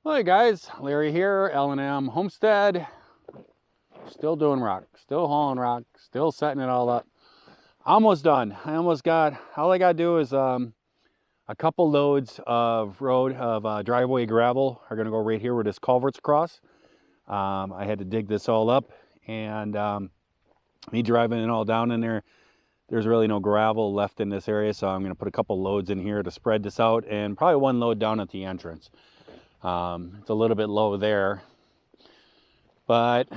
Hey guys, Larry here, L&M Homestead. Still doing rock, still hauling rock, still setting it all up. Almost done. All I gotta do is a couple loads of driveway gravel are gonna go right here where this culvert's across. I had to dig this all up, and me driving it all down in there, there's really no gravel left in this area, so I'm gonna put a couple loads in here to spread this out, and probably one load down at the entrance. It's a little bit low there, but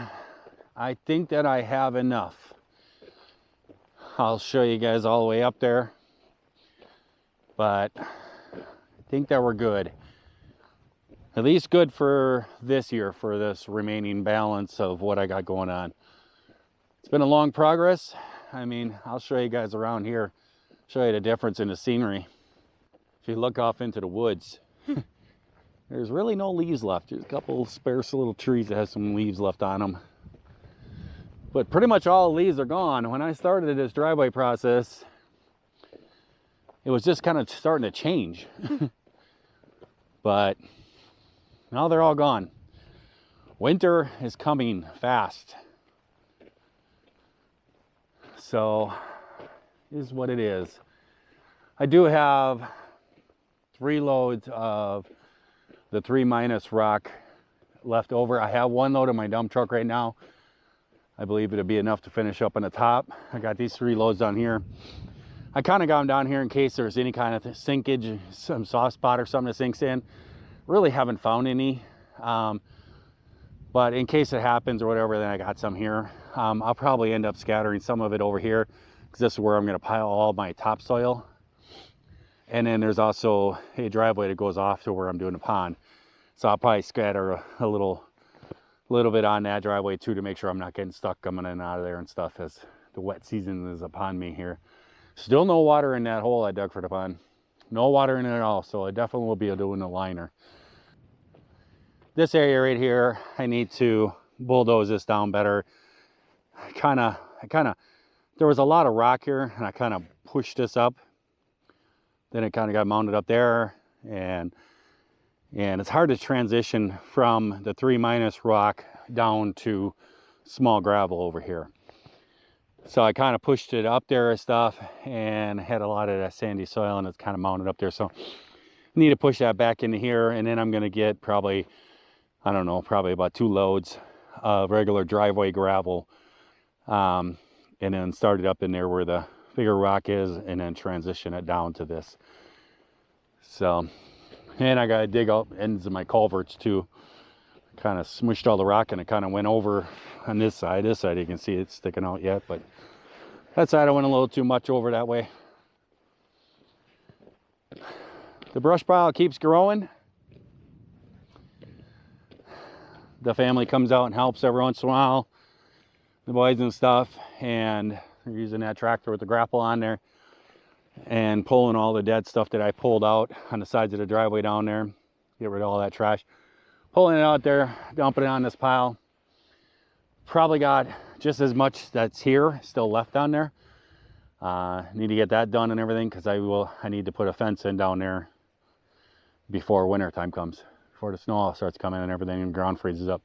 I think that I have enough. I'll show you guys all the way up there, but I think that we're good. At least good for this year, for this remaining balance of what I got going on. It's been a long progress. I mean, I'll show you guys around here, show you the difference in the scenery. If you look off into the woods, there's really no leaves left. There's a couple sparse little trees that have some leaves left on them. But pretty much all the leaves are gone. When I started this driveway process, it was just kind of starting to change. But now they're all gone. Winter is coming fast. So, it is what it is. I do have 3 loads of the 3- rock left over. I have 1 load in my dump truck right now. I believe it'll be enough to finish up on the top. I got these 3 loads down here. I kind of got them down here in case there's any kind of sinkage, some soft spot or something that sinks in. Really haven't found any, but in case it happens or whatever, then I got some here. I'll probably end up scattering some of it over here, because this is where I'm going to pile all my topsoil. And then there's also a driveway that goes off to where I'm doing the pond. So I'll probably scatter a little bit on that driveway too, to make sure I'm not getting stuck coming in and out of there and stuff as the wet season is upon me here. Still no water in that hole I dug for the pond. No water in it at all, so I definitely will be doing a liner. This area right here, I need to bulldoze this down better. There was a lot of rock here, and I kind of pushed this up. Then it kind of got mounted up there, and it's hard to transition from the 3- rock down to small gravel over here. So I kind of pushed it up there and stuff, and had a lot of that sandy soil, and it's kind of mounted up there. So I need to push that back into here, and then I'm going to get probably, I don't know, probably about 2 loads of regular driveway gravel, and then start it up in there where the bigger rock is, and then transition it down to this. So, and I gotta dig out ends of my culverts too. Kind of smushed all the rock, and it kind of went over on this side. This side you can see it's sticking out yet, but that side I went a little too much over that way. The brush pile keeps growing. The family comes out and helps every once in a while, the boys and stuff, and they're using that tractor with the grapple on there and pulling all the dead stuff that I pulled out on the sides of the driveway down there. Get rid of all that trash. Pulling it out there, dumping it on this pile. Probably got just as much that's here still left down there. Need to get that done and everything, because I need to put a fence in down there before winter time comes, before the snow starts coming and everything and the ground freezes up.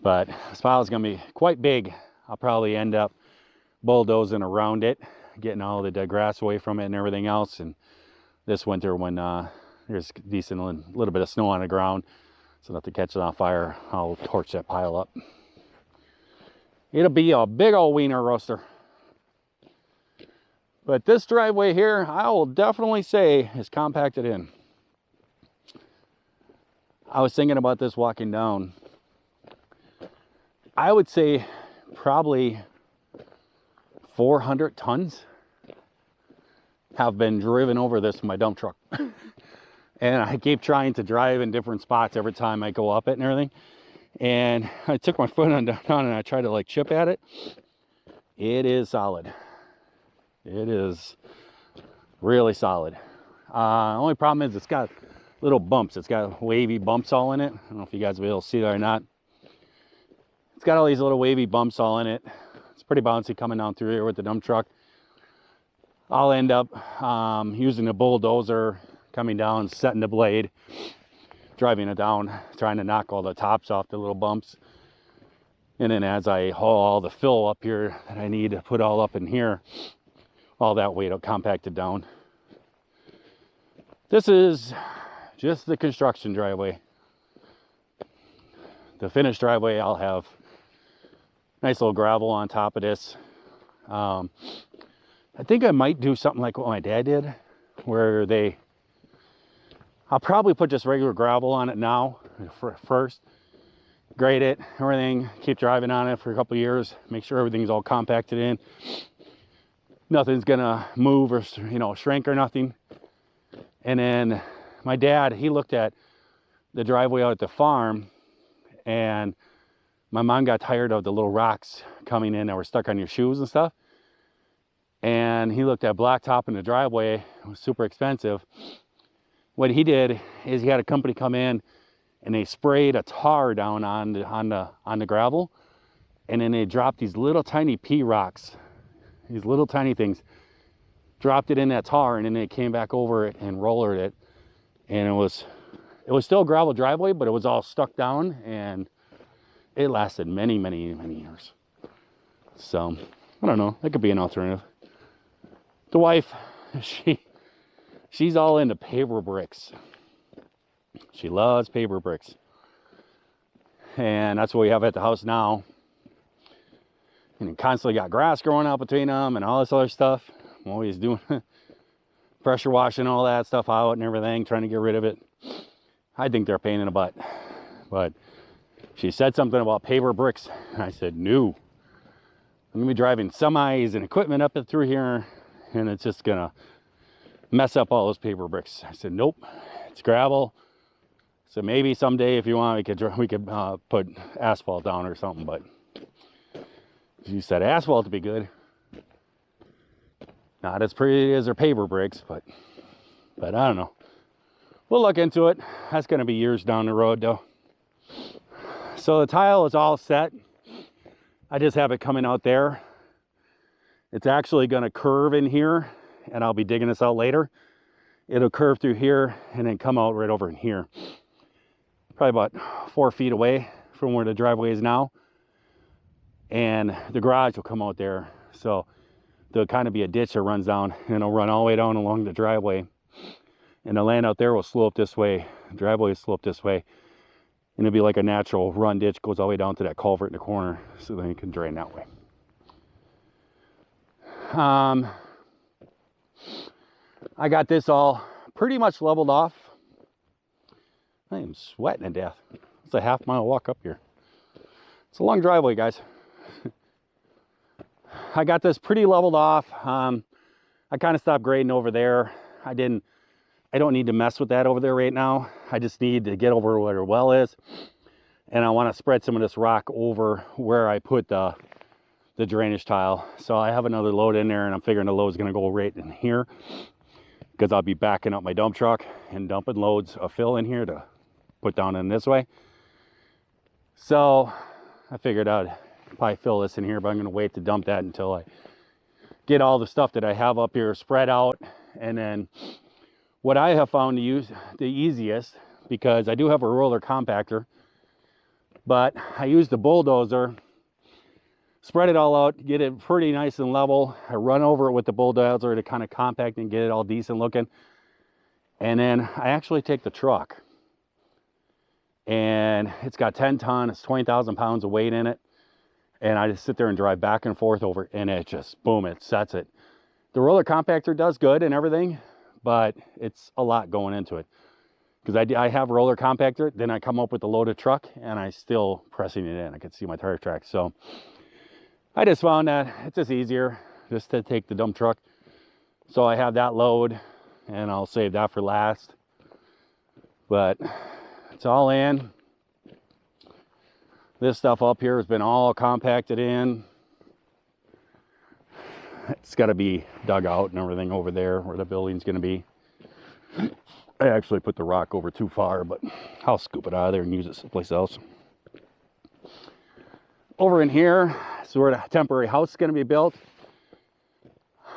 But this pile is going to be quite big. I'll probably end up bulldozing around it, getting all the dead grass away from it and everything else. And this winter, when there's decent little bit of snow on the ground, so not to catch it on fire, I'll torch that pile up. It'll be a big old wiener roaster. But this driveway here, I will definitely say, is compacted in. I was thinking about this walking down. I would say probably 400 tons have been driven over this in my dump truck. And I keep trying to drive in different spots every time I go up it and everything. And I took my foot on down and I tried to like chip at it. It is solid. It is really solid. Only problem is it's got little bumps. It's got wavy bumps all in it. I don't know if you guys will be able to see that or not. It's got all these little wavy bumps all in it. It's pretty bouncy coming down through here with the dump truck. I'll end up using the bulldozer, coming down, setting the blade, driving it down, trying to knock all the tops off the little bumps. And then as I haul all the fill up here that I need to put all up in here, all that weight will compact it down. This is just the construction driveway. The finished driveway, I'll have nice little gravel on top of this. I think I might do something like what my dad did, where I'll probably put just regular gravel on it now first, grade it, everything, keep driving on it for a couple of years, make sure everything's all compacted in, nothing's gonna move or shrink or nothing. And then my dad, he looked at the driveway out at the farm, and my mom got tired of the little rocks coming in that were stuck on your shoes and stuff. And he looked at blacktop in the driveway. It was super expensive. What he did is he had a company come in and they sprayed a tar down on the gravel, and then they dropped these little tiny pea rocks, these little tiny things, dropped it in that tar, and then they came back over it and rollered it, and it was still a gravel driveway, but it was all stuck down, and it lasted many years. So I don't know, that could be an alternative. The wife, she's all into paver bricks. She loves paper bricks, and that's what we have at the house now. And it constantly got grass growing out between them and all this other stuff. I'm always doing pressure washing all that stuff out and everything, trying to get rid of it. I think they're a pain in the butt, but she said something about paver bricks, and I said no. I'm gonna be driving semis and equipment up and through here, and it's just gonna mess up all those paper bricks. I said nope, it's gravel. So maybe someday, if you want, we could put asphalt down or something. But you said asphalt to be good. Not as pretty as their paper bricks, but I don't know. We'll look into it. That's going to be years down the road, though. So the tile is all set. I just have it coming out there. It's actually going to curve in here, and I'll be digging this out later. It'll curve through here and then come out right over in here. Probably about 4 feet away from where the driveway is now. And the garage will come out there. So there'll kind of be a ditch that runs down, and it'll run all the way down along the driveway. And the land out there will slope this way. The driveway will slope this way. And it'll be like a natural run ditch, goes all the way down to that culvert in the corner, so then you can drain that way. I got this all pretty much leveled off. I am sweating to death. It's a half-mile walk up here. It's a long driveway, guys. I got this pretty leveled off. I kind of stopped grading over there. I don't need to mess with that over there right now. I just need to get over where the well is. And I want to spread some of this rock over where I put the drainage tile. So I have another load in there, and I'm figuring the load is going to go right in here, because I'll be backing up my dump truck and dumping loads of fill in here to put down in this way. So I figured I'd probably fill this in here, but I'm going to wait to dump that until I get all the stuff that I have up here spread out. And then what I have found to use the easiest, because I do have a roller compactor, but I use the bulldozer, spread it all out, get it pretty nice and level. I run over it with the bulldozer to kind of compact and get it all decent looking. And then I actually take the truck, and it's got 10 ton, it's 20,000 pounds of weight in it. And I just sit there and drive back and forth over it, and it just, boom, it sets it. The roller compactor does good and everything, but it's a lot going into it. Because I have a roller compactor, then I come up with the loaded truck, and I still pressing it in. I can see my tire tracks. So I just found that it's just easier just to take the dump truck. So I have that load, and I'll save that for last. But it's all in. This stuff up here has been all compacted in. It's got to be dug out and everything over there where the building's going to be. I actually put the rock over too far, but I'll scoop it out of there and use it someplace else. Over in here is where the temporary house is going to be built.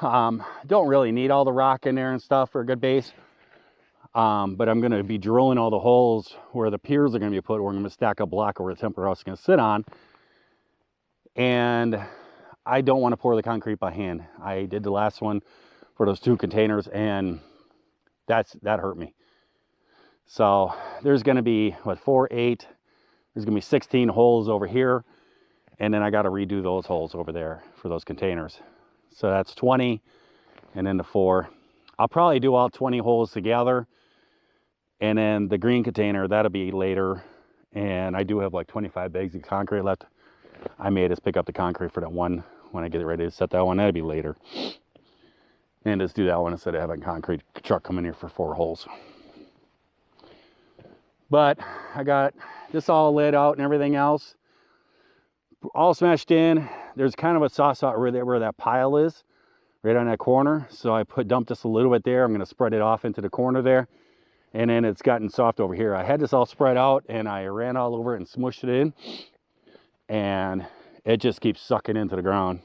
Don't really need all the rock in there and stuff for a good base. But I'm going to be drilling all the holes where the piers are going to be put, where I'm going to stack a block where the temporary house is going to sit on. And I don't want to pour the concrete by hand. I did the last one for those 2 containers, and that hurt me. So there's going to be, what, 4, 8, there's going to be 16 holes over here. And then I got to redo those holes over there for those containers. So that's 20, and then the 4. I'll probably do all 20 holes together. And then the green container, that'll be later. And I do have like 25 bags of concrete left. I may just pick up the concrete for that one when I get it ready to set that one. That'll be later. And just do that one instead of having a concrete truck come in here for 4 holes. But I got this all laid out and everything else. All smashed in. There's kind of a soft spot right there where that pile is, right on that corner. So I dumped this a little bit there. I'm going to spread it off into the corner there. And then it's gotten soft over here. I had this all spread out and I ran all over it and smushed it in. And it just keeps sucking into the ground.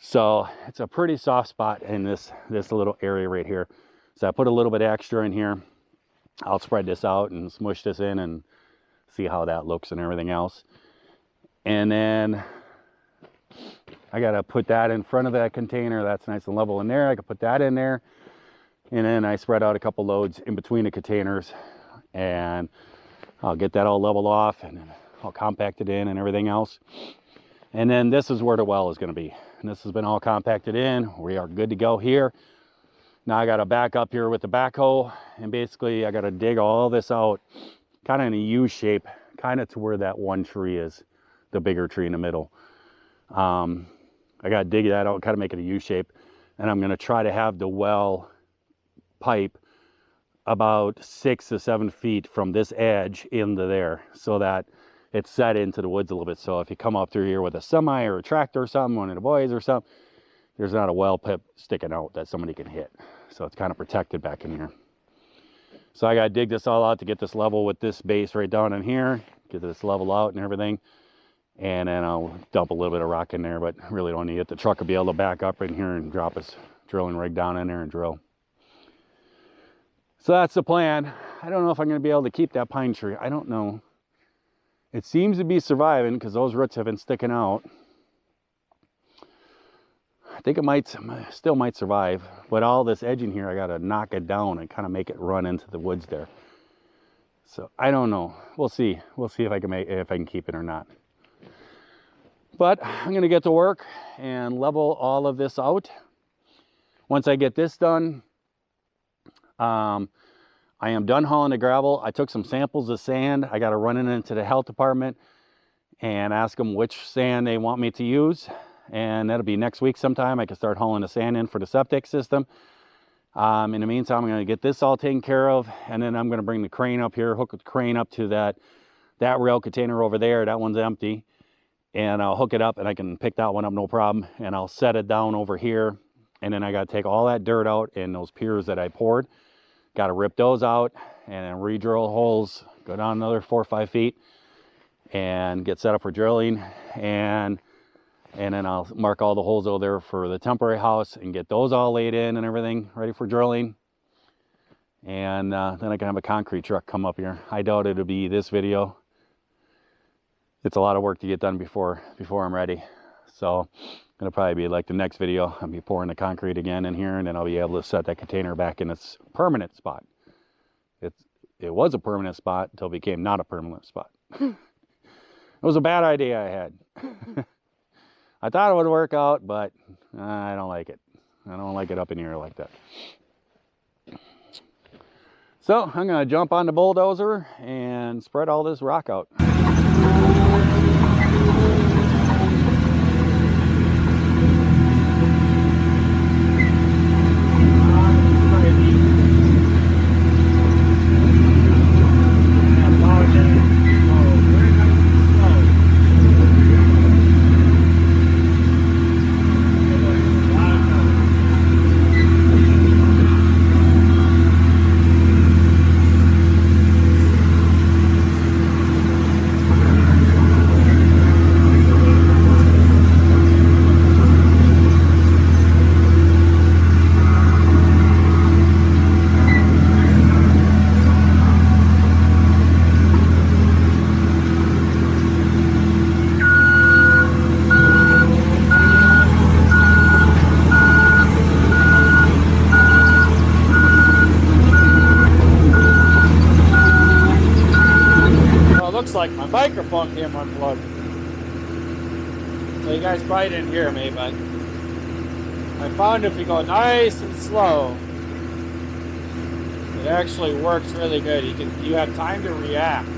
So it's a pretty soft spot in this little area right here. So I put a little bit extra in here. I'll spread this out and smush this in and see how that looks and everything else. And then I got to put that in front of that container. That's nice and level in there. I can put that in there. And then I spread out a couple loads in between the containers, and I'll get that all leveled off, and then I'll compact it in and everything else. And then this is where the well is going to be. And this has been all compacted in. We are good to go here. Now I got to back up here with the backhoe, and basically I got to dig all this out kind of in a U shape, kind of to where that one tree is, the bigger tree in the middle. I got to dig that out, kind of make it a U shape. And I'm going to try to have the well pipe about 6 to 7 feet from this edge into there, so that it's set into the woods a little bit. So if you come up through here with a semi or a tractor or something, one of the boys or something, there's not a well pipe sticking out that somebody can hit. So it's kind of protected back in here. So I got to dig this all out to get this level with this base right down in here, get this level out and everything. And then I'll dump a little bit of rock in there, but really don't need it. The truck will be able to back up in here and drop his drilling rig down in there and drill. So that's the plan. I don't know if I'm going to be able to keep that pine tree. I don't know. It seems to be surviving because those roots have been sticking out. I think it still might survive. But all this edging here, I got to knock it down and kind of make it run into the woods there. So I don't know. We'll see. We'll see if I can keep it or not. But I'm going to get to work and level all of this out. Once I get this done, I am done hauling the gravel. I took some samples of sand. I got to run it into the health department and ask them which sand they want me to use. And that'll be next week sometime. I can start hauling the sand in for the septic system. In the meantime, I'm going to get this all taken care of. And then I'm going to bring the crane up here, hook the crane up to that rail container over there. That one's empty. And I'll hook it up and I can pick that one up, no problem. And I'll set it down over here. And then I got to take all that dirt out in those piers that I poured. Got to rip those out and then re-drill holes, go down another 4 or 5 feet and get set up for drilling. And then I'll mark all the holes over there for the temporary house and get those all laid in and everything ready for drilling. And then I can have a concrete truck come up here. I doubt it'll be this video. It's a lot of work to get done before I'm ready. So it'll probably be like the next video. I'll be pouring the concrete again in here, and then I'll be able to set that container back in its permanent spot. It was a permanent spot until it became not a permanent spot. It was a bad idea I had. I thought it would work out, but I don't like it. I don't like it up in here like that. So I'm going to jump on the bulldozer and spread all this rock out. looks like my microphone came unplugged. So you guys probably didn't hear me, but I found if you go nice and slow, it actually works really good. You have time to react.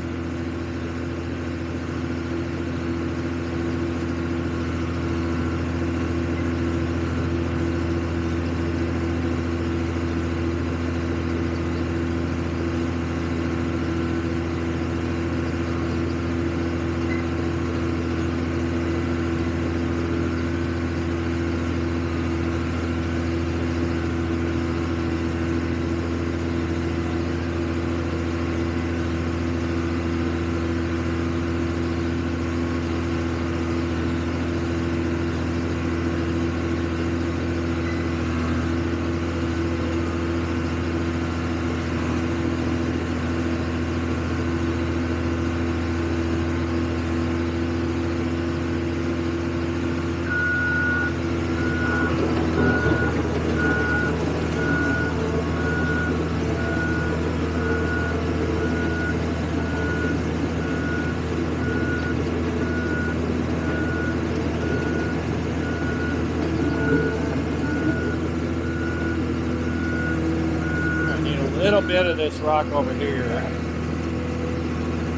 Little bit of this rock over here. A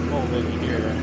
little bit in here.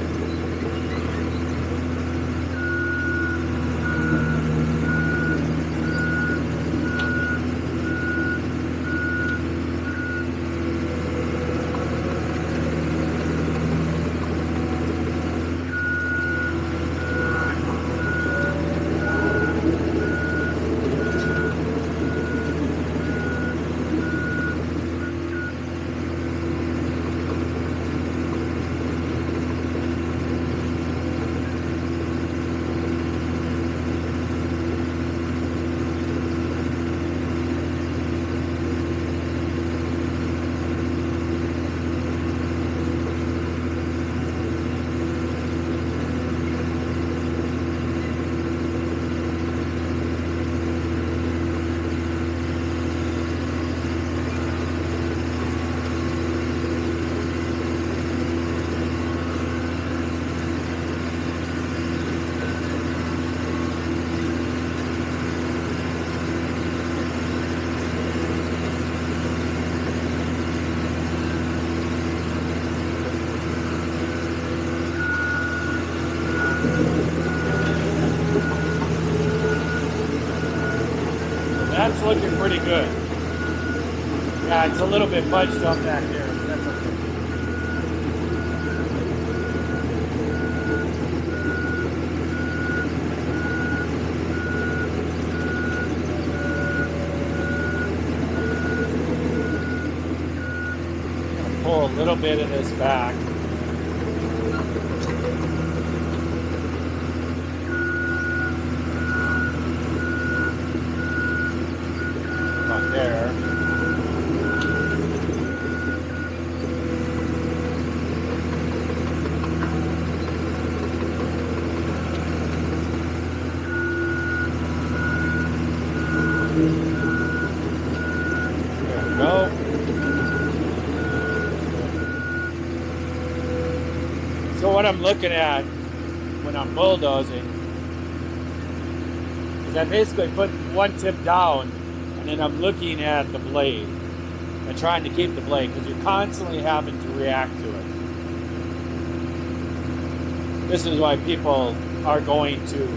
That's looking pretty good. Yeah, it's a little bit budged up back there, but that's okay. I'm gonna pull a little bit of this back. There. There we go. So what I'm looking at when I'm bulldozing is I basically put one tip down, and then I'm looking at the blade and trying to keep the blade, because you're constantly having to react to it. This is why people are going to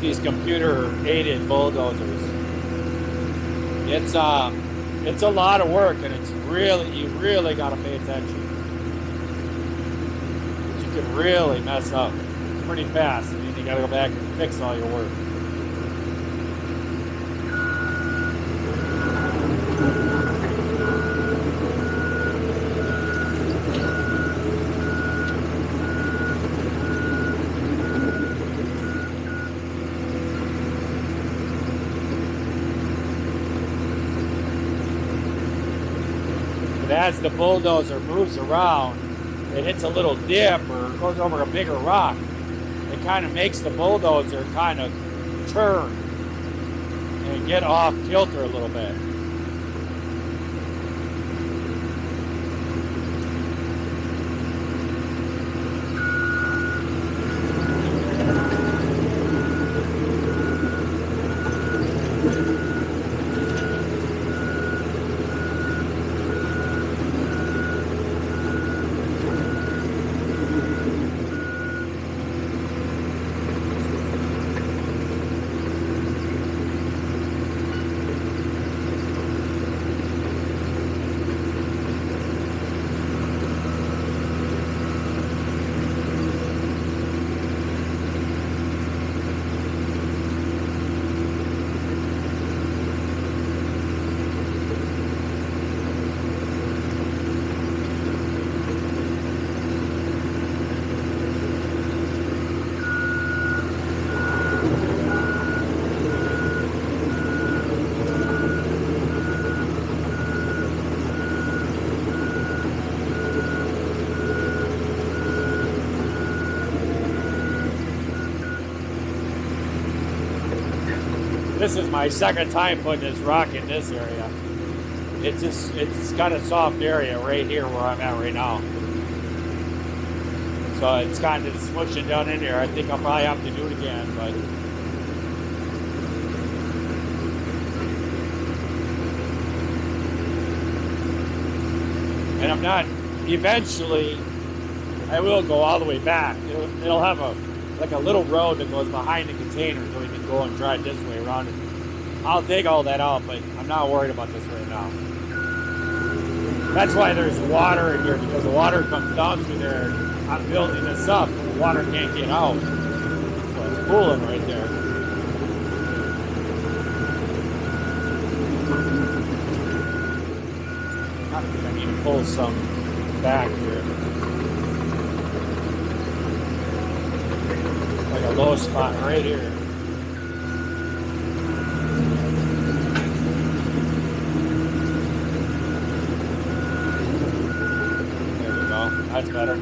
these computer-aided bulldozers. It's a lot of work, and you really got to pay attention. You can really mess up pretty fast, and then you got to go back and fix all your work. But as the bulldozer moves around, it hits a little dip or goes over a bigger rock. It kind of makes the bulldozer kind of turn and get off kilter a little bit. This is my second time putting this rock in this area. It's got a soft area right here where I'm at right now. So it's kind of smushing down in here. I think I'll probably have to do it again, but and I'm not, eventually I will go all the way back. It'll have a little road that goes behind the container so we can go and drive this way around it. I'll dig all that out, but I'm not worried about this right now. That's why there's water in here, because the water comes down through there. I'm building this up, but the water can't get out. So it's cooling right there. I think I need to pull some back here. Like a low spot right here. There we go. That's better.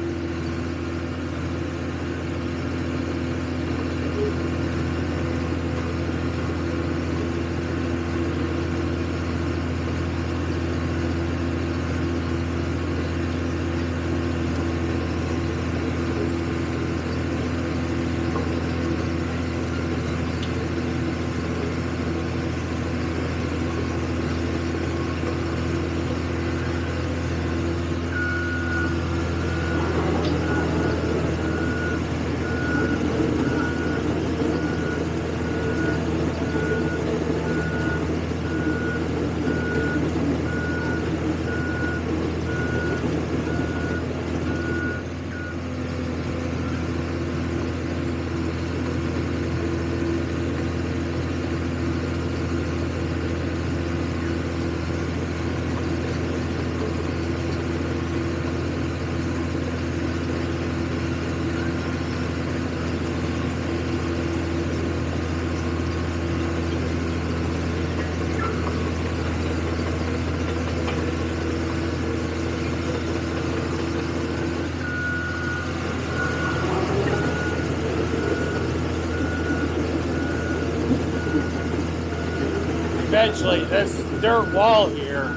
Eventually, this dirt wall here,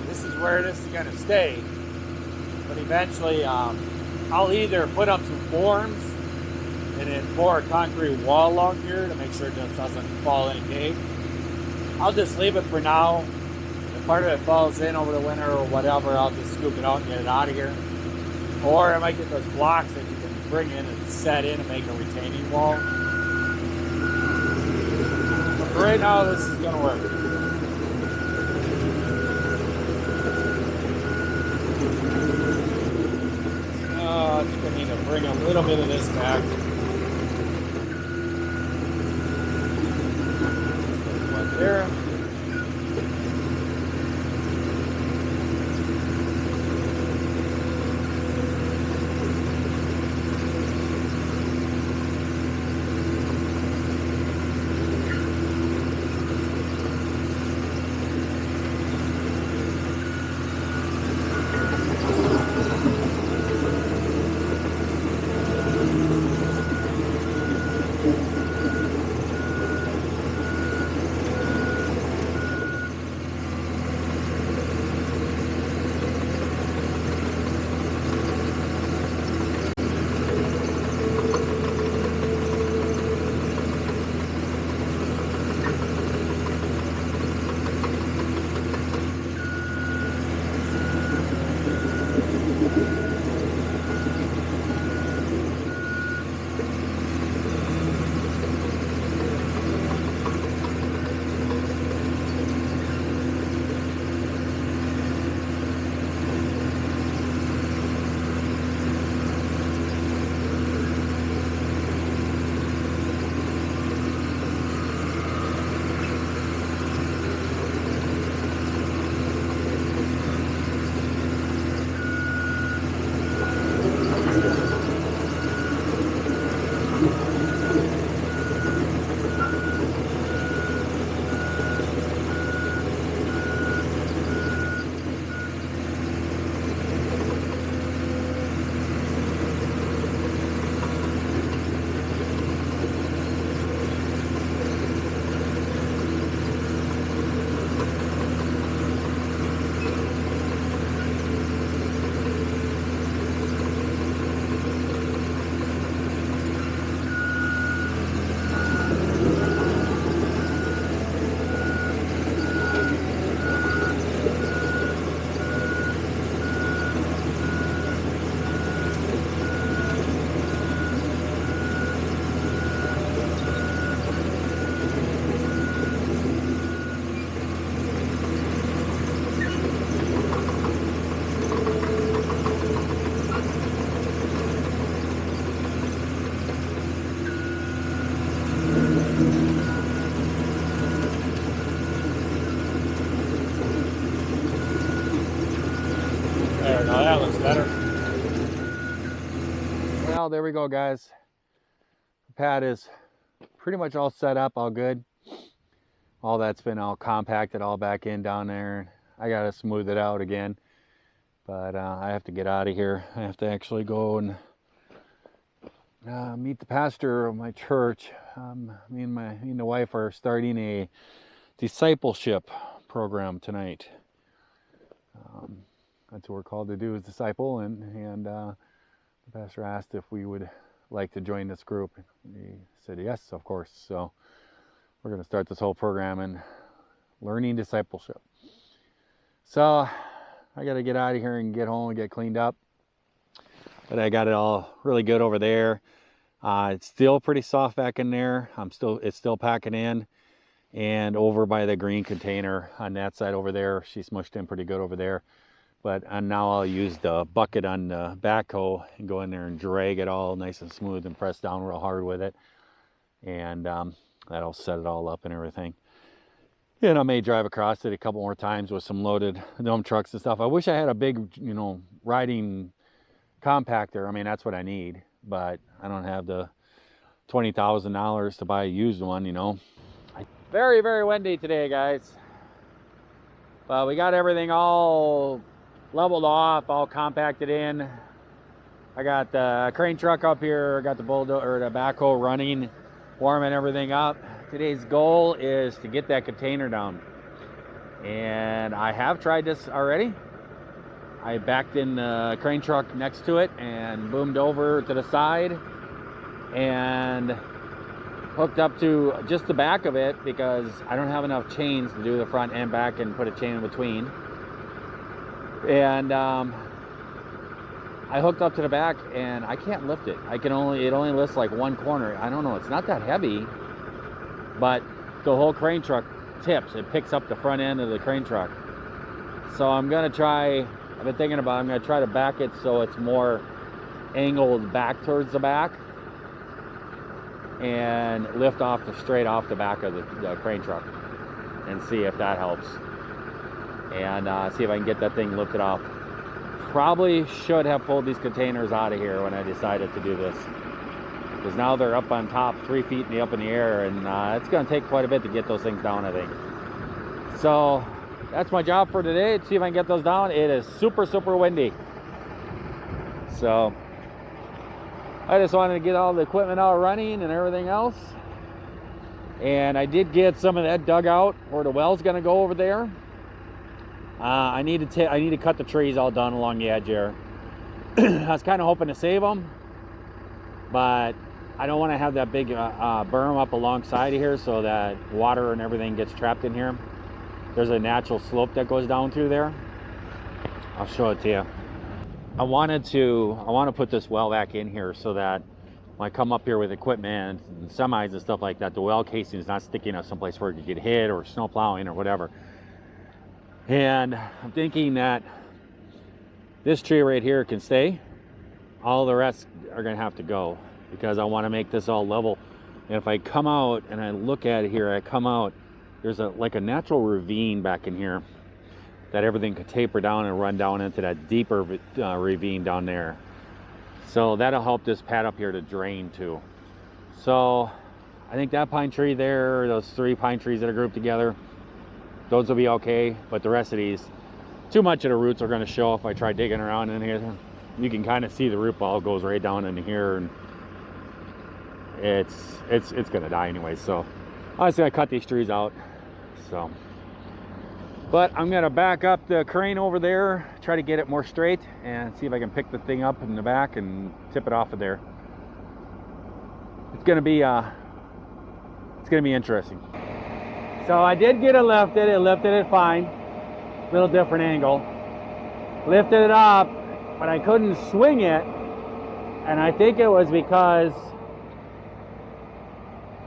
this is where this is going to stay. But eventually, I'll either put up some forms and then pour a concrete wall along here to make sure it just doesn't fall in a cave. I'll just leave it for now. If part of it falls in over the winter or whatever, I'll just scoop it out and get it out of here. Or I might get those blocks that you can bring in and set in and make a retaining wall. But for right now, this is going to work. I think I need to bring a little bit of this back. Right there. better. Well, there we go, guys. The pad is pretty much all set up, all good. All that's been all compacted all back in down there. I gotta smooth it out again, but I have to get out of here. I have to actually go and meet the pastor of my church. Me and the wife are starting a discipleship program tonight. That's what we're called to do, as disciple, and the pastor asked if we would like to join this group. We said yes, of course. So we're going to start this whole program in learning discipleship. So I got to get out of here and get home and get cleaned up. But I got it all really good over there. It's still pretty soft back in there. It's still packing in. And over by the green container on that side over there, she smushed in pretty good over there. But now I'll use the bucket on the backhoe and go in there and drag it all nice and smooth and press down real hard with it. And that'll set it all up and everything. And I may drive across it a couple more times with some loaded dump trucks and stuff. I wish I had a big, riding compactor. I mean, that's what I need. But I don't have the $20,000 to buy a used one, Very, very windy today, guys. But we got everything all leveled off, all compacted in. I got the crane truck up here, got the bulldozer or the backhoe running, warming everything up. Today's goal is to get that container down. And I have tried this already. I backed in the crane truck next to it and boomed over to the side and hooked up to just the back of it because I don't have enough chains to do the front and back and put a chain in between. And I hooked up to the back and I can't lift it. It only lifts like one corner. I don't know, it's not that heavy, but the whole crane truck tips. It picks up the front end of the crane truck. So I'm gonna try, I've been thinking about, I'm gonna try to back it so it's more angled back towards the back and lift straight off the back of the crane truck and see if that helps. And see if I can get that thing lifted off. Probably should have pulled these containers out of here when I decided to do this, because now they're up on top 3 feet up in the air, and it's going to take quite a bit to get those things down, I think. So that's my job for today, to see if I can get those down. It is super, super windy. So I just wanted to get all the equipment out running and everything else. And I did get some of that dug out where the well's going to go over there. I need to cut the trees all done along the edge here. I was kind of hoping to save them, but I don't want to have that big berm up alongside of here so that water and everything gets trapped in here. There's a natural slope that goes down through there. I'll show it to you. I want to put this well back in here so that when I come up here with equipment and semis and stuff like that, the well casing is not sticking up someplace where it could get hit or snow plowing or whatever. And I'm thinking that this tree right here can stay. All the rest are going to have to go because I want to make this all level. And if I come out and I look at it here, there's like a natural ravine back in here that everything could taper down and run down into that deeper ravine down there. So that'll help this pad up here to drain too. So I think that pine tree there, those 3 pine trees that are grouped together, those will be okay, but the rest of these, too much of the roots are going to show if I try digging around in here. You can kind of see the root ball goes right down into here, and it's going to die anyway. So I was going to cut these trees out. So, but I'm going to back up the crane over there, try to get it more straight, and see if I can pick the thing up in the back and tip it off of there. It's going to be interesting. So I did get it lifted. It lifted it fine. Little different angle. Lifted it up, but I couldn't swing it. And I think it was because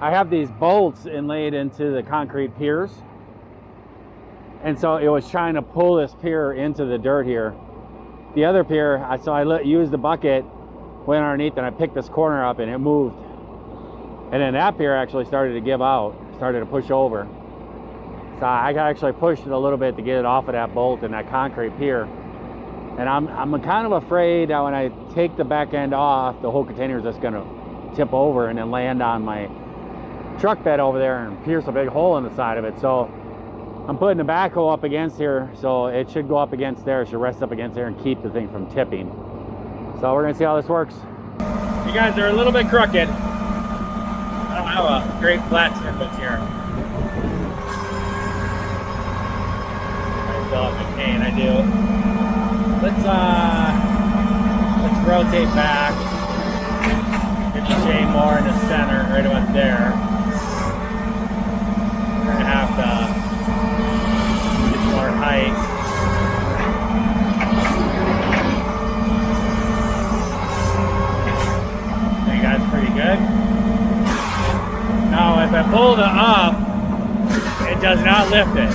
I have these bolts inlaid into the concrete piers. And so it was trying to pull this pier into the dirt here. The other pier, so I used the bucket, went underneath, and I picked this corner up and it moved. And then that pier actually started to give out, started to push over. So I actually pushed it a little bit to get it off of that bolt and that concrete pier. And I'm kind of afraid that when I take the back end off, the whole container is just gonna tip over and then land on my truck bed over there and pierce a big hole in the side of it. So I'm putting the backhoe up against here, so it should go up against there. It should rest up against there and keep the thing from tipping. So we're gonna see how this works. You guys are a little bit crooked. I don't have a great flat surface here. I still have the cane, I do. Let's rotate back. Get the chain more in the center, right about there. We're gonna have to get more height. You guys pretty good? Now if I pull it up, it does not lift it.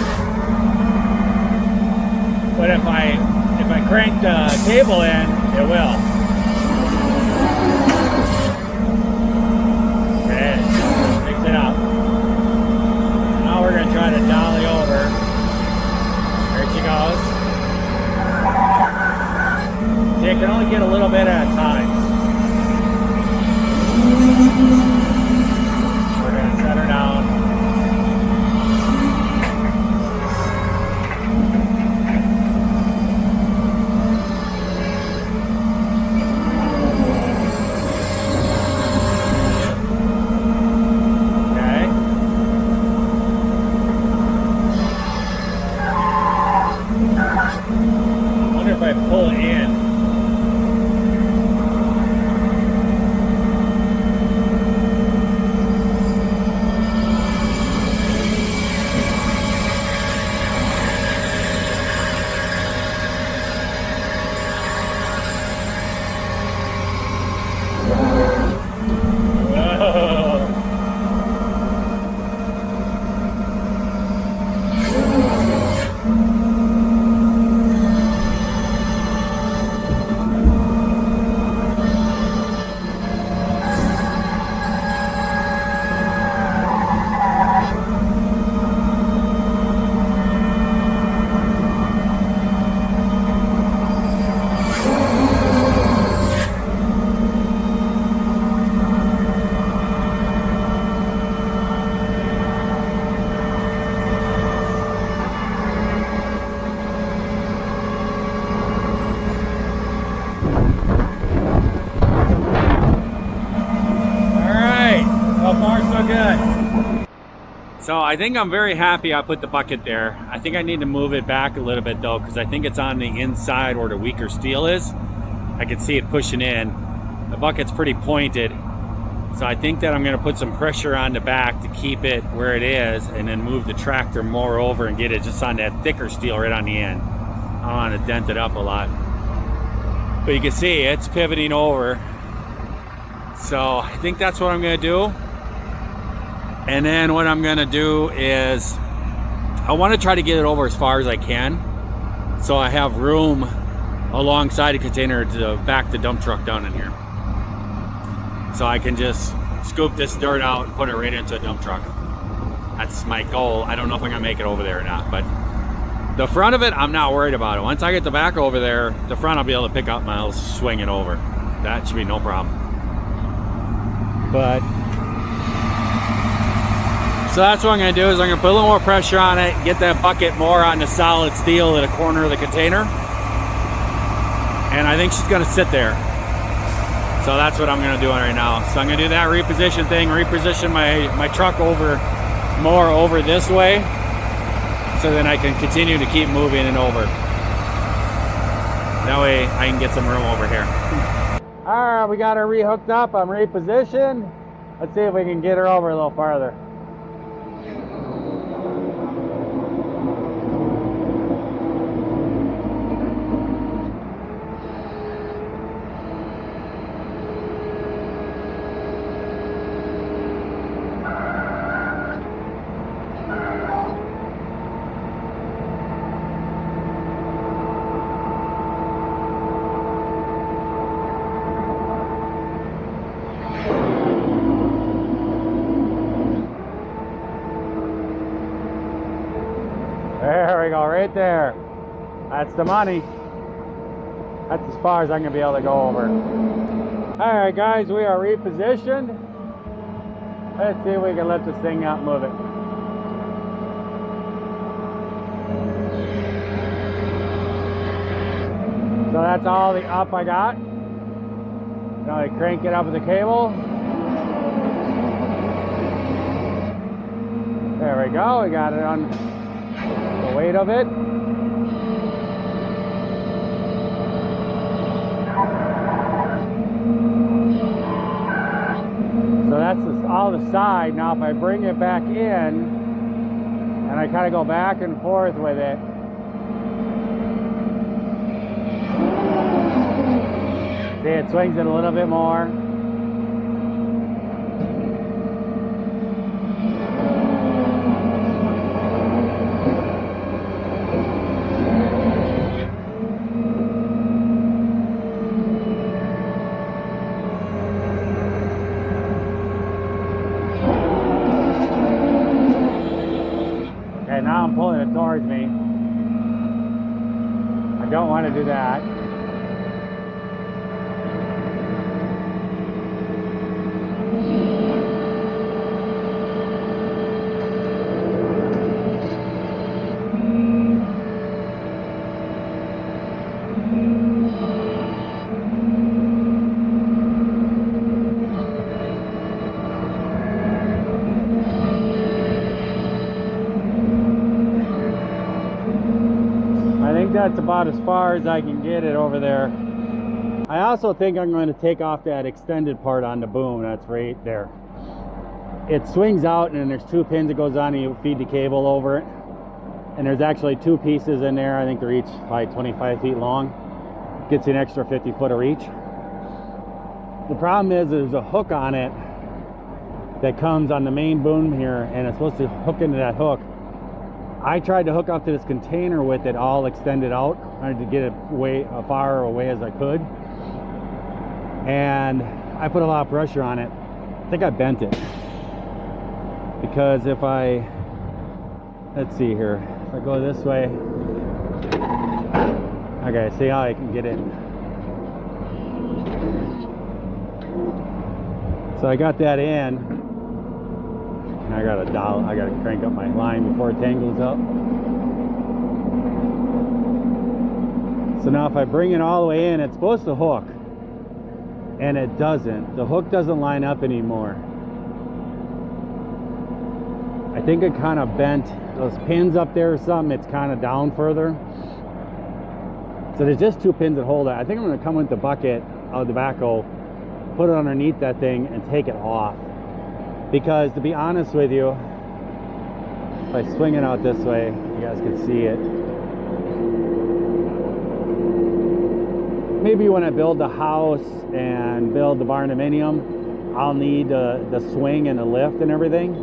But if I crank the cable in, it will. Okay, fix it up. Now we're gonna try to dolly over. There she goes. See, I can only get a little bit at a time. We're gonna set her down. Pull it in. So I think I'm very happy I put the bucket there. I think I need to move it back a little bit though, because I think it's on the inside where the weaker steel is. I can see it pushing in. The bucket's pretty pointed. So I think that I'm gonna put some pressure on the back to keep it where it is and then move the tractor more over and get it just on that thicker steel right on the end. I don't want to dent it up a lot. But you can see it's pivoting over. So I think that's what I'm gonna do. And then what I'm gonna do is I want to try to get it over as far as I can, so I have room alongside the container to back the dump truck down in here. So I can just scoop this dirt out and put it right into a dump truck. That's my goal. I don't know if I'm gonna make it over there or not, but the front of it, I'm not worried about it. Once I get the back over there, the front I'll be able to pick up and I'll swing it over. That should be no problem. But so that's what I'm going to do, is I'm going to put a little more pressure on it, get that bucket more on the solid steel at the corner of the container. And I think she's going to sit there. So that's what I'm going to do right now. So I'm going to do that reposition thing, reposition my truck over more over this way, so then I can continue to keep moving it over. That way I can get some room over here. All right, we got her rehooked up. I'm repositioned. Let's see if we can get her over a little farther. There we go, right there. That's the money. That's as far as I'm gonna be able to go over. All right, guys, we are repositioned. Let's see if we can lift this thing up, move it. So that's all the up I got. Now I crank it up with the cable. There we go, we got it on the weight of it. So that's all the side. Now if I bring it back in and I kind of go back and forth with it, see, it swings it a little bit more. Okay, now I'm pulling it towards me. I don't want to do that. That's about as far as I can get it over there. I also think I'm going to take off that extended part on the boom. That's right there. It swings out and there's two pins that goes on and you feed the cable over it. And there's actually two pieces in there. I think they're each probably 25 feet long. Gets you an extra 50 foot of reach. The problem is there's a hook on it that comes on the main boom here and it's supposed to hook into that hook. I tried to hook up to this container with it all extended out. I tried to get it as far away as I could. And I put a lot of pressure on it. I think I bent it. Because if I, let's see here, if I go this way, okay, see how I can get it. So I got that in. I gotta crank up my line before it tangles up. So now if I bring it all the way in, it's supposed to hook. And it doesn't. The hook doesn't line up anymore. I think it kind of bent those pins up there or something. It's kind of down further. So there's just two pins that hold it. I think I'm gonna come with the bucket of the backhoe, put it underneath that thing and take it off. Because to be honest with you, if I swing it out this way, you guys can see it. Maybe when I build the house and build the barndominium, I'll need the swing and the lift and everything.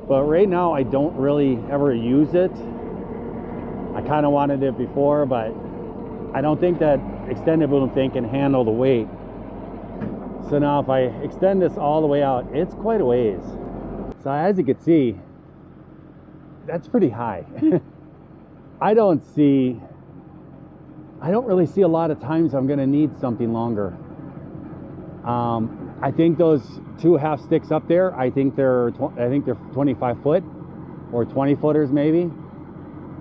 But right now, I don't really ever use it. I kind of wanted it before, but I don't think that extended boom thing can handle the weight. So now if I extend this all the way out, it's quite a ways. So as you can see, that's pretty high. I don't really see a lot of times I'm gonna need something longer. I think those two half sticks up there, I think they're 25 foot or 20 footers maybe.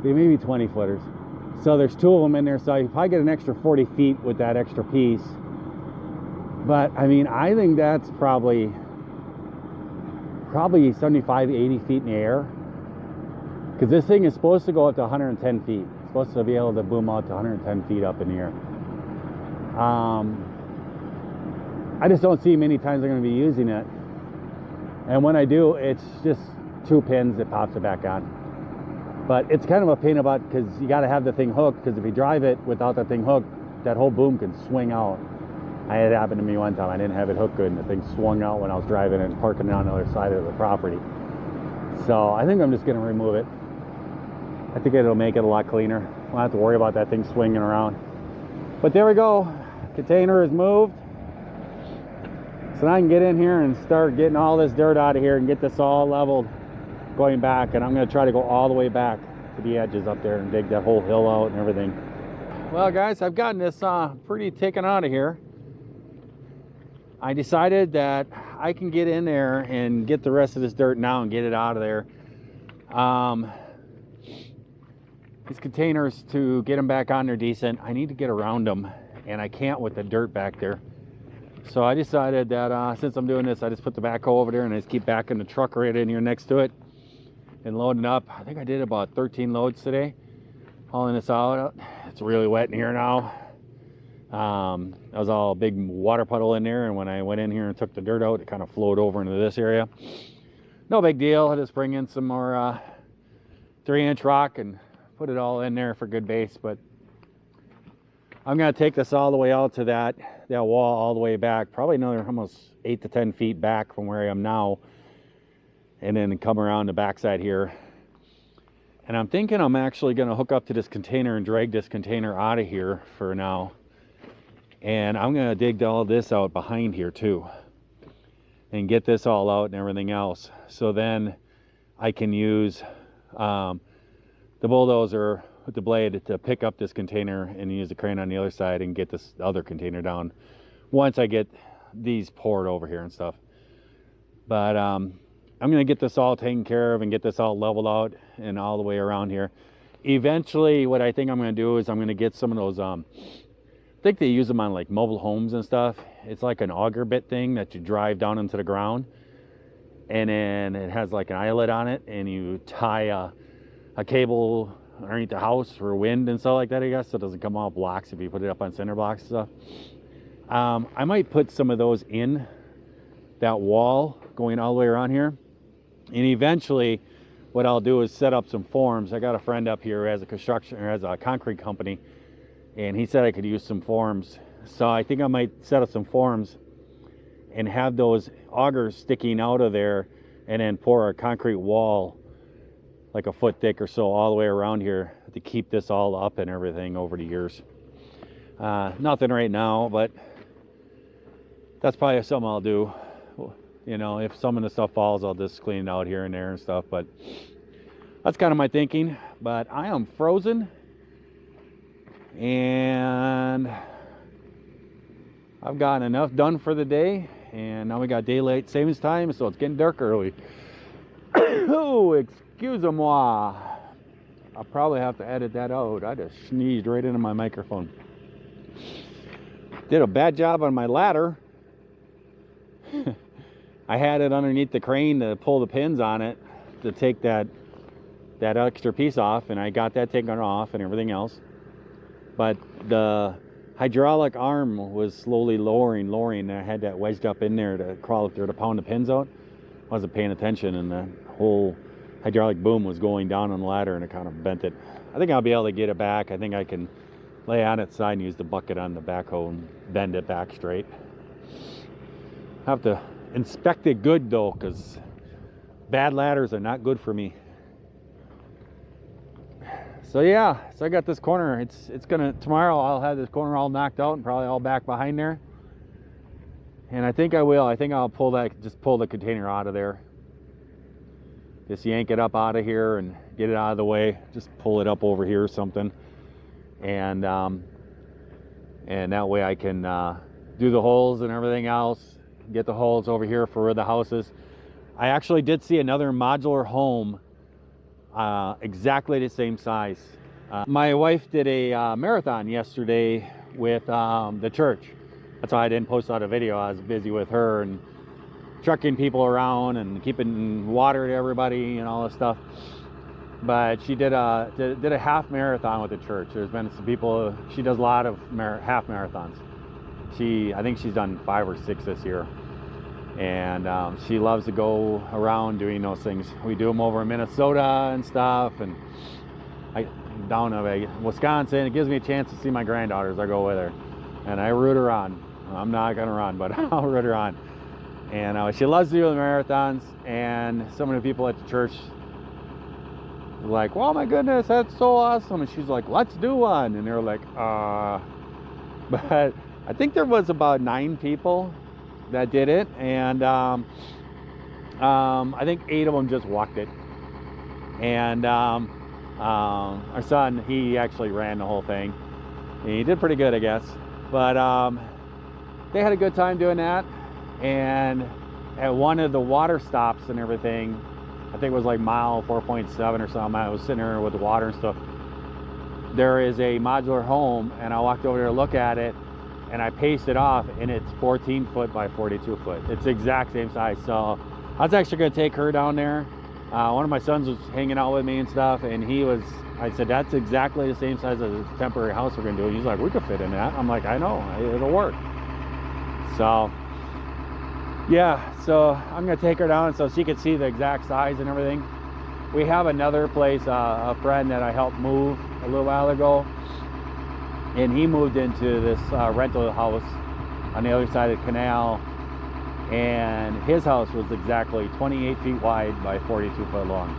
Maybe 20 footers. So there's two of them in there, so I probably get an extra 40 feet with that extra piece. But I mean, I think that's probably 75, 80 feet in the air. Because this thing is supposed to go up to 110 feet. It's supposed to be able to boom out to 110 feet up in the air. I just don't see many times I'm going to be using it. And when I do, it's just two pins that pops it back on. But it's kind of a pain about because you got to have the thing hooked. Because if you drive it without that thing hooked, that whole boom can swing out. I had it happen to me one time. I didn't have it hooked good and the thing swung out when I was driving and parking on the other side of the property. So I think I'm just going to remove it. I think it'll make it a lot cleaner. I won't have to worry about that thing swinging around. But there we go. Container is moved. So now I can get in here and start getting all this dirt out of here and get this all leveled going back. And I'm going to try to go all the way back to the edges up there and dig that whole hill out and everything. Well, guys, I've gotten this pretty taken out of here. I decided that I can get in there and get the rest of this dirt now and get it out of there. These containers, to get them back on there decent, I need to get around them, and I can't with the dirt back there. So I decided that since I'm doing this, I just put the backhoe over there and I just keep backing the truck right in here next to it and loading up. I think I did about 13 loads today, hauling this out. It's really wet in here now. That was all a big water puddle in there, and when I went in here and took the dirt out, it kind of flowed over into this area. No big deal. I just bring in some more 3-inch rock and put it all in there for good base. But I'm going to take this all the way out to that wall, all the way back, probably another almost 8 to 10 feet back from where I am now, and then come around the backside here. And I'm thinking I'm actually going to hook up to this container and drag this container out of here for now. And I'm going to dig all this out behind here too, and get this all out and everything else. So then I can use the bulldozer with the blade to pick up this container and use the crane on the other side and get this other container down once I get these poured over here and stuff. But I'm going to get this all taken care of and get this all leveled out and all the way around here. Eventually, what I think I'm going to do is I'm going to get some of those, I think they use them on like mobile homes and stuff. It's like an auger bit thing that you drive down into the ground, and then it has like an eyelet on it, and you tie a cable underneath the house for wind and stuff like that, I guess, so it doesn't come off blocks if you put it up on center blocks and stuff. I might put some of those in that wall going all the way around here, and eventually what I'll do is set up some forms. I got a friend up here who has a concrete company, and he said I could use some forms, so I think I might set up some forms and have those augers sticking out of there, and then pour a concrete wall like a foot thick or so all the way around here to keep this all up and everything over the years. Nothing right now, but that's probably something I'll do. You know, if some of the stuff falls, I'll just clean it out here and there and stuff. But that's kind of my thinking. But I am frozen, and I've gotten enough done for the day, and now we got daylight savings time, so it's getting dark early. Oh, excuse-moi. I'll probably have to edit that out. I just sneezed right into my microphone. Did a bad job on my ladder. I had it underneath the crane to pull the pins on it to take that extra piece off, and I got that taken off and everything else. But the hydraulic arm was slowly lowering, and I had that wedged up in there to crawl up there to pound the pins out. I wasn't paying attention, and the whole hydraulic boom was going down on the ladder, and it kind of bent it. I think I'll be able to get it back. I think I can lay on its side and use the bucket on the backhoe and bend it back straight. Have to inspect it good though, because bad ladders are not good for me. So yeah, so I got this corner. It's gonna, tomorrow I'll have this corner all knocked out and probably all back behind there. And I think I will. I think I'll just pull the container out of there. Just yank it up out of here and get it out of the way. Just pull it up over here or something. And that way I can do the holes and everything else. Get the holes over here for where the house is. I actually did see another modular home exactly the same size. My wife did a marathon yesterday with the church. That's why I didn't post out a video. I was busy with her and trucking people around and keeping water to everybody and all this stuff. But she did a half marathon with the church. There's been some people, she does a lot of half marathons. I think she's done 5 or 6 this year. And she loves to go around doing those things. We do them over in Minnesota and stuff, and down in Wisconsin. It gives me a chance to see my granddaughters. I go with her, and I root her on. I'm not gonna run, but I'll root her on. And she loves to do the marathons. And some of the people at the church were like, "Oh my goodness, that's so awesome!" And she's like, "Let's do one." And they're like, But I think there was about 9 people that did it, and I think 8 of them just walked it. And our son, he actually ran the whole thing, And he did pretty good, I guess. But they had a good time doing that. And at one of the water stops and everything, I think it was like mile 4.7 or something, I was sitting there with the water and stuff. There is a modular home, and I walked over there to look at it, and I paced it off, and it's 14 foot by 42 foot. It's the exact same size. So I was actually going to take her down there. One of my sons was hanging out with me and stuff, and I said, that's exactly the same size as the temporary house we're going to do. He's like, we could fit in that. I'm like, I know, it'll work. So yeah, so I'm going to take her down so she could see the exact size and everything. We have another place, a friend that I helped move a little while ago, and he moved into this rental house on the other side of the canal, and his house was exactly 28 feet wide by 42 foot long,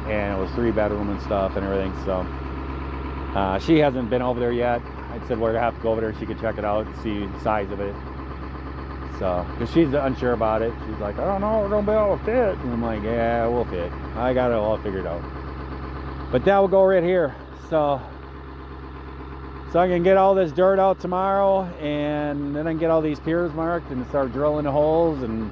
and it was 3-bedroom and stuff and everything. So she hasn't been over there yet. I said we're gonna have to go over there, she could check it out and see the size of it. So, because she's unsure about it. She's like, I don't know, we're gonna be able to fit. And I'm like, yeah, we'll fit. I got it all figured out. But that will go right here. So I can get all this dirt out tomorrow, and then I can get all these piers marked and start drilling the holes and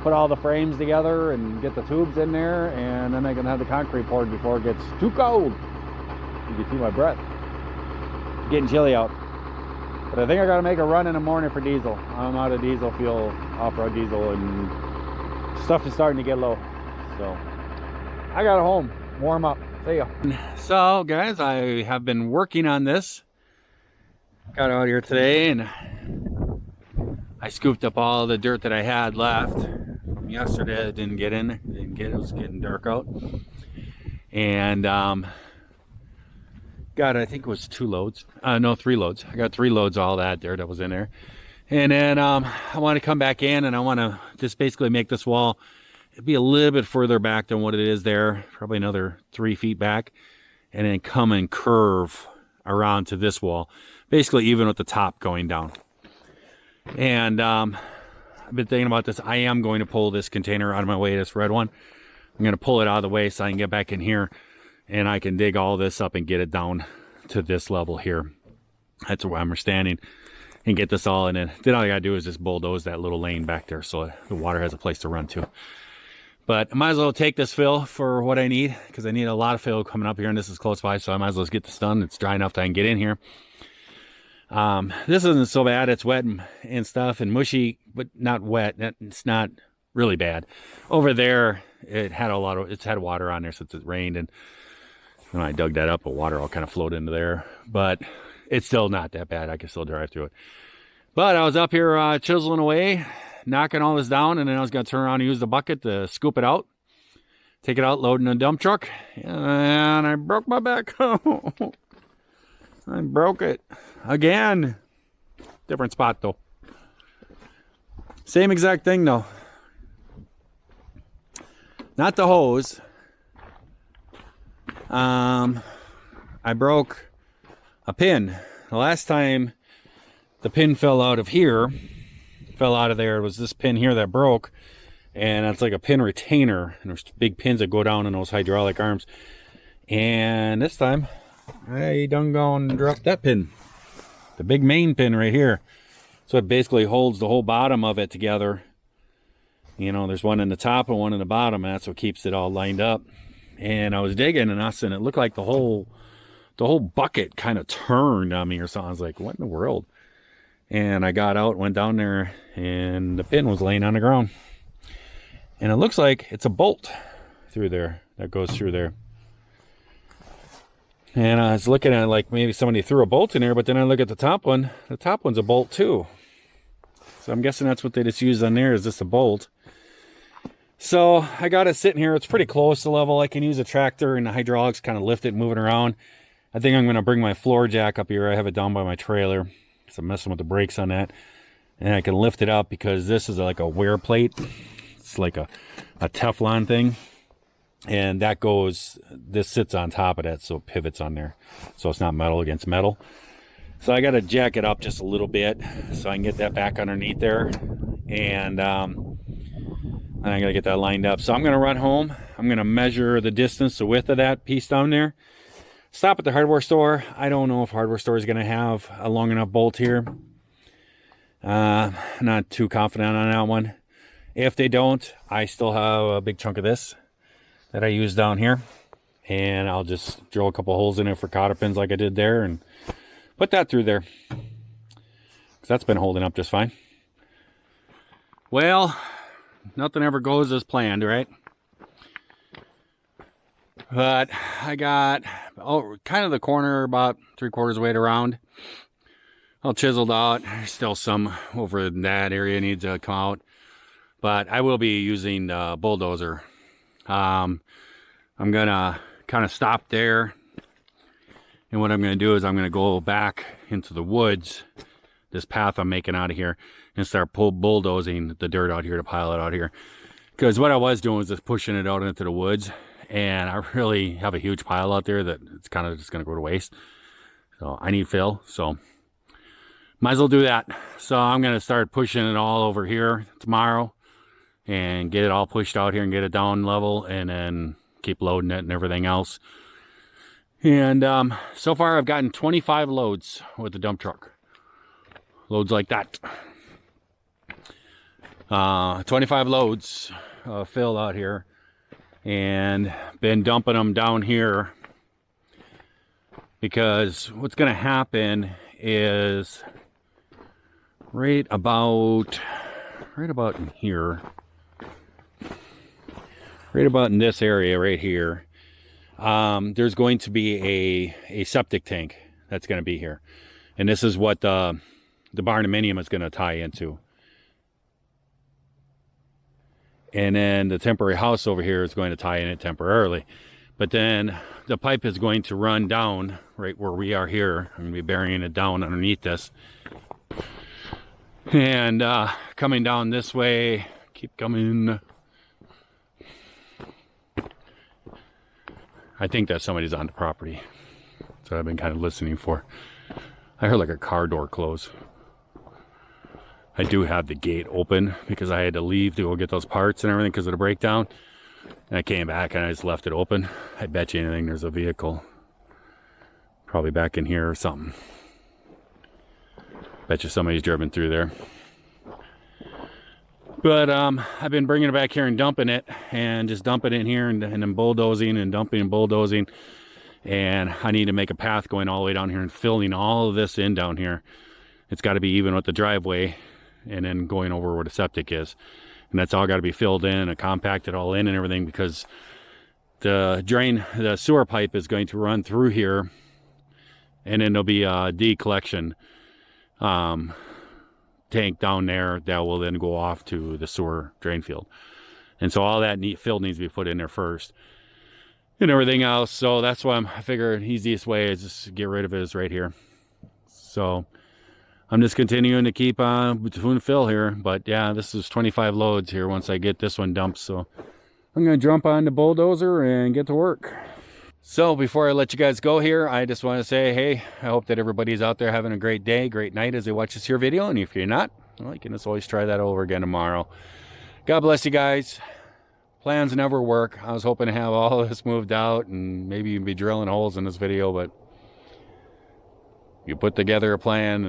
put all the frames together and get the tubes in there, and then I can have the concrete poured before it gets too cold. You can see my breath. It's getting chilly out. But I think I gotta make a run in the morning for diesel. I'm out of diesel fuel, off-road diesel, and stuff is starting to get low. So I got home, warm up. See ya. So guys, I have been working on this. Got out here today, and I scooped up all the dirt that I had left from yesterday. I didn't get in. It was getting dark out. And got, I think it was 2 loads. No, 3 loads. I got 3 loads of all that dirt that was in there. And then I want to come back in, and I want to just basically make this wall be a little bit further back than what it is there, probably another 3 feet back, and then come and curve around to this wall, basically even with the top going down. And I've been thinking about this. I am going to pull this container out of my way, this red one. I'm going to pull it out of the way so I can get back in here, and I can dig all this up and get it down to this level here. That's where I'm standing, and get this all in it. Then all I gotta do is just bulldoze that little lane back there so the water has a place to run to. But I might as well take this fill for what I need, because I need a lot of fill coming up here, and this is close by, so I might as well just get this done. It's dry enough that I can get in here. This isn't so bad. It's wet and stuff and mushy, but not wet. It's not really bad. Over there, it's had water on there since it rained, and when I dug that up, the water all kind of flowed into there. But it's still not that bad. I can still drive through it. But I was up here chiseling away, knocking all this down, and then I was going to turn around and use the bucket to scoop it out, take it out, load in a dump truck, and I broke my back. I broke it again. Different spot though. Same exact thing though. Not the hose. I broke a pin. The last time the pin fell out of here, fell out of there, it was this pin here that broke, and it's like a pin retainer, and there's big pins that go down in those hydraulic arms. And this time I done gone and dropped that pin, the big main pin right here. So it basically holds the whole bottom of it together. You know, there's one in the top and one in the bottom, and that's what keeps it all lined up. And I was digging, and it looked like the whole bucket kind of turned on me or something. I was like, what in the world? And I got out, went down there, and the pin was laying on the ground. And it looks like it's a bolt through there that goes through there. And I was looking at it like maybe somebody threw a bolt in there, but then I look at the top one. The top one's a bolt too. So I'm guessing that's what they just used on there, is just a bolt. So I got it sitting here. It's pretty close to level. I can use a tractor and the hydraulics kind of lift it, move it around. I think I'm going to bring my floor jack up here. I have it down by my trailer, so I'm messing with the brakes on that. And I can lift it up because this is like a wear plate. It's like a Teflon thing. And that goes, this sits on top of that, so it pivots on there. So it's not metal against metal. So I got to jack it up just a little bit so I can get that back underneath there. And I got to get that lined up. So I'm going to run home. I'm going to measure the distance, the width of that piece down there. stop at the hardware store. I don't know if hardware store is going to have a long enough bolt here. Not too confident on that one. If they don't, I still have a big chunk of this that I use down here. And I'll just drill a couple holes in it for cotter pins like I did there and put that through there. Because that's been holding up just fine. Well, nothing ever goes as planned, right? But I got kind of the corner about 3/4 weight around. All chiseled out. There's still some over in that area needs to come out. But I will be using the bulldozer. I'm gonna kind of stop there. And what I'm gonna do is I'm gonna go back into the woods, this path I'm making out of here, and start bulldozing the dirt out here to pile it out here. Because what I was doing was just pushing it out into the woods, and I really have a huge pile out there that it's kind of just going to go to waste. So I need fill, so might as well do that. So I'm going to start pushing it all over here tomorrow and get it all pushed out here and get it down level, and then keep loading it and everything else. And so far I've gotten 25 loads with the dump truck. Loads like that. 25 loads filled out here, and been dumping them down here because what's going to happen is right about in here, right about in this area right here, there's going to be a septic tank that's going to be here, and this is what the barnuminium is going to tie into. And then the temporary house over here is going to tie in it temporarily. But then the pipe is going to run down right where we are here. I'm going to be burying it down underneath this. And coming down this way, keep coming. I think that somebody's on the property. That's what I've been kind of listening for. I heard like a car door close. I do have the gate open because I had to leave to go get those parts and everything because of the breakdown. And I came back and I just left it open. I bet you anything there's a vehicle probably back in here or something. Bet you somebody's driven through there. But I've been bringing it back here and dumping it, and just dumping it in here and then bulldozing and dumping and bulldozing. And I need to make a path going all the way down here and filling all of this in down here. It's got to be even with the driveway, and then going over where the septic is, and that's all got to be filled in and compacted all in and everything, because the sewer pipe is going to run through here, and then there'll be a de-collection tank down there that will then go off to the sewer drain field. And so all that fill needs to be put in there first and everything else. So that's why I figured the easiest way is just get rid of it is right here. So I'm just continuing to keep between fill here. But yeah, this is 25 loads here once I get this one dumped. So I'm going to jump on the bulldozer and get to work. So before I let you guys go here, I just want to say, hey, I hope that everybody's out there having a great day, great night as they watch this here video. And if you're not, well, you can just always try that over again tomorrow. God bless you guys. Plans never work. I was hoping to have all of this moved out and maybe even be drilling holes in this video, but you put together a plan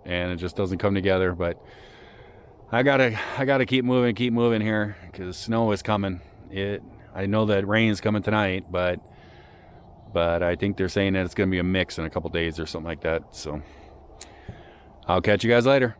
and it just doesn't come together. But I gotta keep moving here, because snow is coming. I know that rain's coming tonight, but I think they're saying that it's gonna be a mix in a couple days or something like that. So I'll catch you guys later.